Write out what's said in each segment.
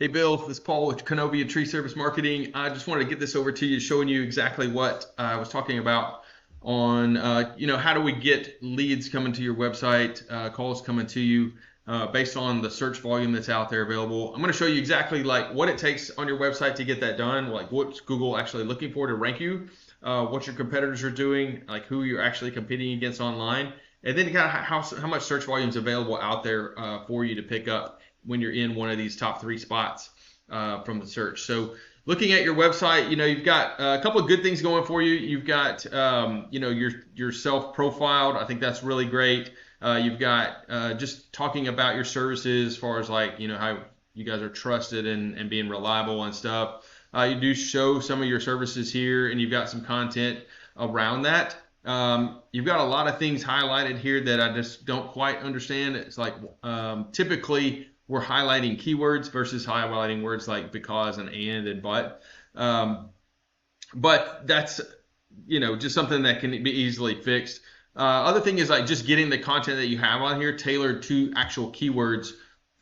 Hey Bill, this is Paul with Midtown Tree Service Marketing. I just wanted to get this over to you, showing you exactly what I was talking about on, how do we get leads coming to your website, calls coming to you based on the search volume that's out there available. I'm going to show you exactly like what it takes on your website to get that done, like what's Google actually looking for to rank you, what your competitors are doing, like who you're actually competing against online, and then kind of how much search volume is available out there for you to pick up when you're in one of these top 3 spots from the search. So looking at your website, you've got a couple of good things going for you. You've got, you're self-profiled. I think that's really great. You've got just talking about your services as far as like, how you guys are trusted and being reliable and stuff. You do show some of your services here, and you've got some content around that. You've got a lot of things highlighted here that I just don't quite understand. It's like typically we're highlighting keywords versus highlighting words like because and but. But that's just something that can be easily fixed. Other thing is like just getting the content that you have on here tailored to actual keywords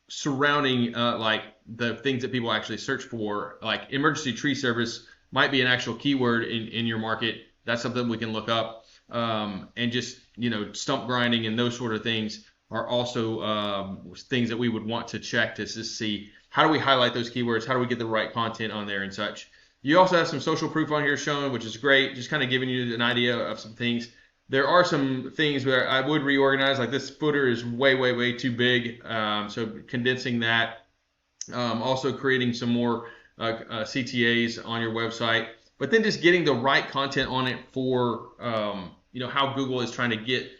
surrounding like the things that people actually search for. Like emergency tree service might be an actual keyword in your market. That's something we can look up. And just stump grinding and those sort of things are also things that we would want to check to just see how do we highlight those keywords, how do we get the right content on there and such. You also have some social proof on here showing, which is great, just kind of giving you an idea of some things. There are some things where I would reorganize, like this footer is way too big, so condensing that. Also creating some more CTAs on your website, but then just getting the right content on it for how Google is trying to get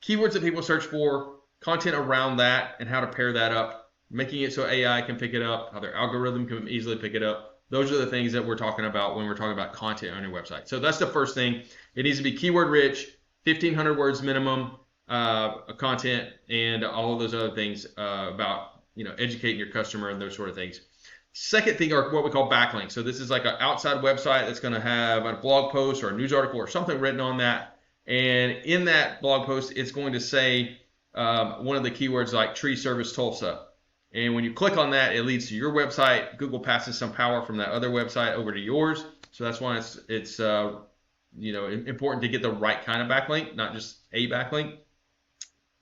keywords that people search for, content around that, and how to pair that up, making it so AI can pick it up, how their algorithm can easily pick it up. Those are the things that we're talking about when we're talking about content on your website. So that's the first thing. It needs to be keyword rich, 1,500 words minimum content, and all of those other things about educating your customer and those sort of things. Second thing are what we call backlinks. So this is like an outside website that's going to have a blog post or a news article or something written on that. And in that blog post, it's going to say one of the keywords like tree service Tulsa. And when you click on that, it leads to your website. Google passes some power from that other website over to yours. So that's why it's important to get the right kind of backlink, not just a backlink.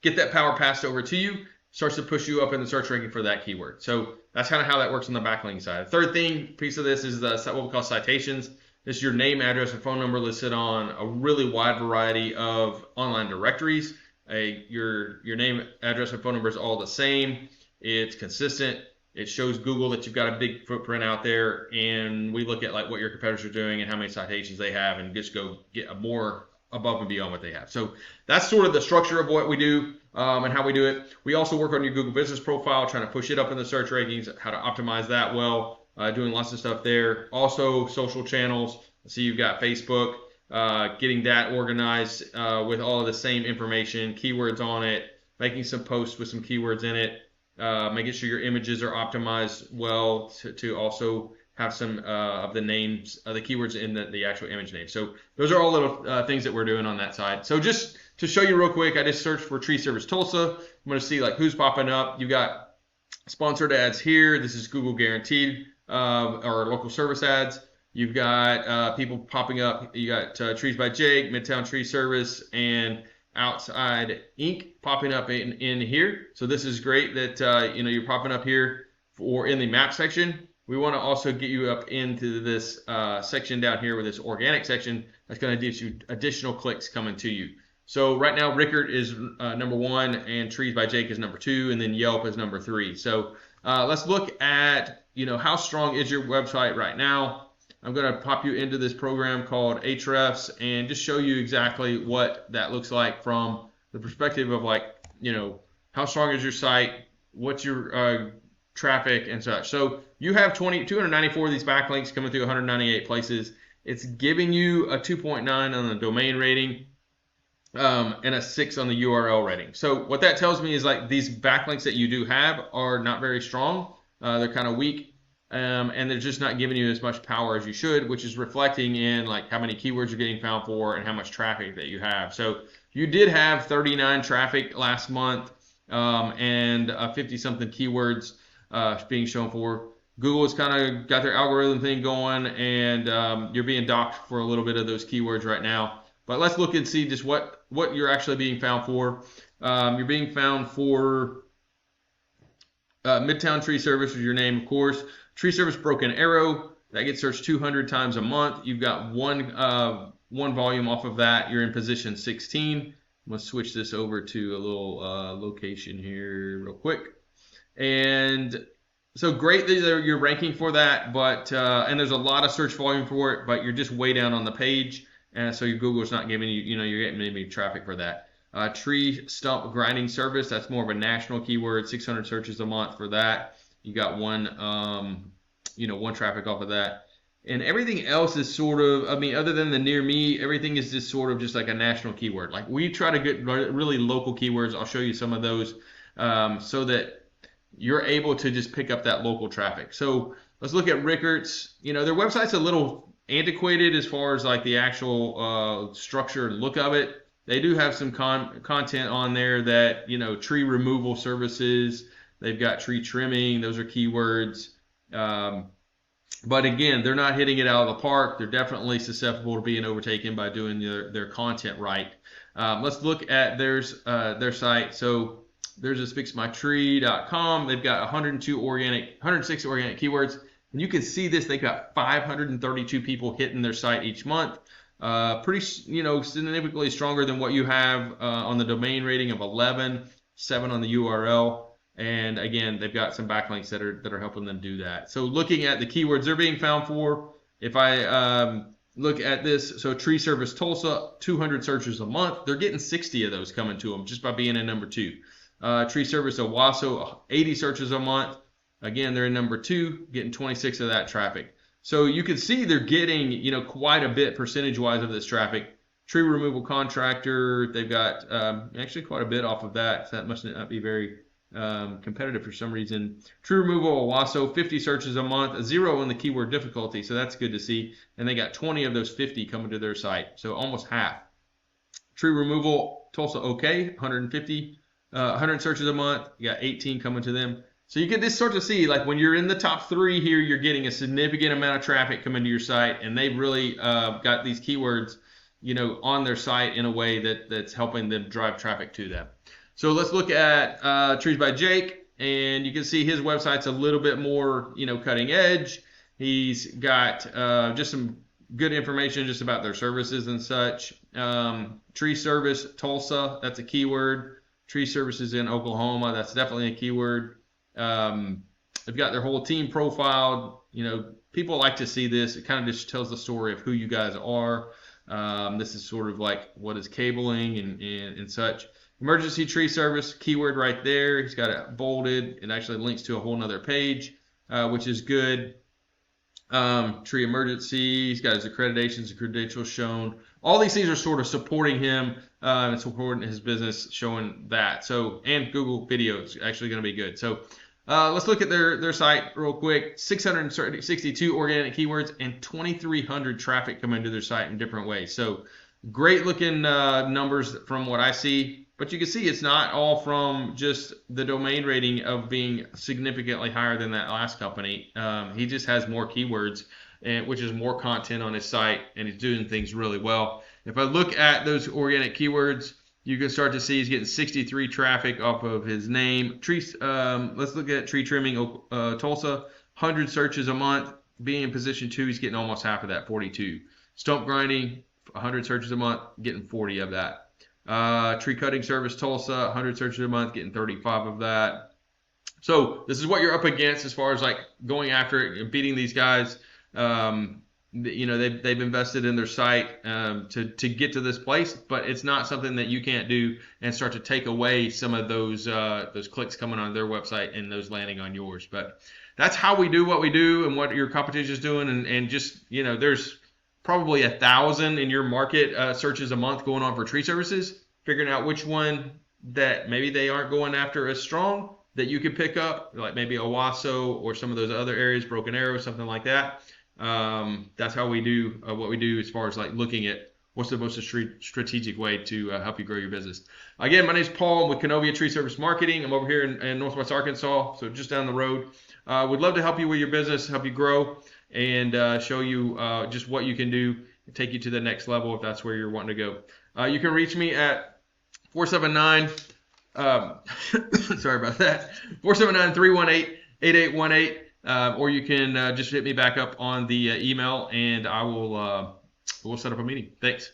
Get that power passed over to you, starts to push you up in the search ranking for that keyword. So that's kind of how that works on the backlink side. The third piece of this is what we call citations. This is your name, address, and phone number listed on a really wide variety of online directories. Your name, address, and phone number is all the same. It's consistent. It shows Google that you've got a big footprint out there, and we look at like what your competitors are doing and how many citations they have, and just go get more above and beyond what they have. So that's sort of the structure of what we do and how we do it. We also work on your Google business profile, trying to push it up in the search rankings, how to optimize that well. Doing lots of stuff there. Also social channels. So you've got Facebook, getting that organized with all of the same information, keywords on it, making some posts with some keywords in it, making sure your images are optimized well to also have some of the names, the keywords in the actual image name. So those are all little things that we're doing on that side. So just to show you real quick, I just searched for Tree Service Tulsa. I'm going to see like who's popping up. You've got sponsored ads here. This is Google guaranteed. Or local service ads. You've got people popping up. You got Trees by Jake, Midtown Tree Service, and Outside Inc. popping up in here. So this is great that you're popping up here for in the map section. We want to also get you up into this section down here with this organic section that's going to give you additional clicks coming to you. So right now Rickard is number 1, and Trees by Jake is number 2, and then Yelp is number 3. So let's look at how strong is your website right now. I'm going to pop you into this program called Ahrefs and just show you exactly what that looks like from the perspective of like, how strong is your site, what's your traffic and such. So you have 294 of these backlinks coming through 198 places. It's giving you a 2.9 on the domain rating and a 6 on the URL rating. So what that tells me is like these backlinks that you do have are not very strong. They're kind of weak, and they're just not giving you as much power as you should, which is reflecting in like how many keywords you're getting found for and how much traffic that you have. So you did have 39 traffic last month and 50-something keywords being shown for. Google has kind of got their algorithm thing going, and you're being docked for a little bit of those keywords right now. But let's look and see just what you're actually being found for. You're being found for Midtown Tree Service is your name, of course. Tree Service Broken Arrow, that gets searched 200 times a month. You've got one volume off of that. You're in position 16. I'm going to switch this over to a little location here real quick. And so great that you're ranking for that, but and there's a lot of search volume for it, but you're just way down on the page, and so your Google's not giving you, you're getting maybe traffic for that. Tree stump grinding service, that's more of a national keyword, 600 searches a month for that. You got one traffic off of that. And everything else is sort of, I mean, other than the near me, everything is just sort of just like a national keyword. Like we try to get really local keywords. I'll show you some of those so that you're able to just pick up that local traffic. So let's look at Rickards. Their website's a little antiquated as far as like the actual structure and look of it. They do have some content on there that, tree removal services. They've got tree trimming. Those are keywords. But again, they're not hitting it out of the park. They're definitely susceptible to being overtaken by doing their content right. Let's look at their site. So there's this fixmytree.com. They've got 106 organic keywords. And you can see this, they've got 532 people hitting their site each month. Pretty, significantly stronger than what you have on the domain rating of 11, 7 on the URL. And again, they've got some backlinks that are helping them do that. So looking at the keywords they're being found for, if I look at this, so Tree Service Tulsa, 200 searches a month. They're getting 60 of those coming to them just by being in number 2. Tree Service Owasso, 80 searches a month. Again, they're in number 2, getting 26 of that traffic. So you can see they're getting, quite a bit percentage-wise of this traffic. Tree Removal Contractor, they've got actually quite a bit off of that. So that must not be very competitive for some reason. Tree Removal Owasso, 50 searches a month, a 0 in the keyword difficulty, so that's good to see. And they got 20 of those 50 coming to their site, so almost half. Tree Removal Tulsa OK, 100 searches a month. You got 18 coming to them. So you can just start to see, like when you're in the top 3 here, you're getting a significant amount of traffic coming to your site, and they've really got these keywords, on their site in a way that's helping them drive traffic to them. So let's look at Trees by Jake, and you can see his website's a little bit more, cutting edge. He's got just some good information just about their services and such. Tree Service Tulsa, that's a keyword. Tree Services in Oklahoma, that's definitely a keyword. They've got their whole team profiled. People like to see this. It kind of just tells the story of who you guys are. This is sort of like what is cabling and such. Emergency Tree Service, keyword right there. He's got it bolded. It actually links to a whole nother page, which is good. Tree Emergency, he's got his accreditations and credentials shown. All these things are sort of supporting him and supporting his business, showing that. So, and Google Video is actually going to be good. So, let's look at their site real quick. 662 organic keywords and 2,300 traffic come into their site in different ways. So, great looking numbers from what I see. But you can see it's not all from just the domain rating of being significantly higher than that last company. He just has more keywords, which is more content on his site, and he's doing things really well. If I look at those organic keywords, you can start to see he's getting 63 traffic off of his name. Let's look at tree trimming Tulsa, 100 searches a month. Being in position 2, he's getting almost half of that, 42. Stump grinding, 100 searches a month, getting 40 of that. Tree cutting service Tulsa, 100 searches a month, getting 35 of that. So this is what you're up against as far as like going after it and beating these guys. They've invested in their site to get to this place, but it's not something that you can't do and start to take away some of those clicks coming on their website and those landing on yours. But that's how we do what we do and what your competition is doing, and just there's probably 1,000 in your market searches a month going on for tree services. Figuring out which one that maybe they aren't going after as strong that you could pick up, like maybe Owasso or some of those other areas, Broken Arrow, something like that. That's how we do what we do as far as like looking at what's the most strategic way to help you grow your business. Again, my name is Paul. I'm with Canovia Tree Service Marketing. I'm over here in Northwest Arkansas, so just down the road. Would love to help you with your business, help you grow, and show you just what you can do, take you to the next level if that's where you're wanting to go. You can reach me at 479, sorry about that, 479-318-8818, or you can just hit me back up on the email, and I will we'll set up a meeting. Thanks.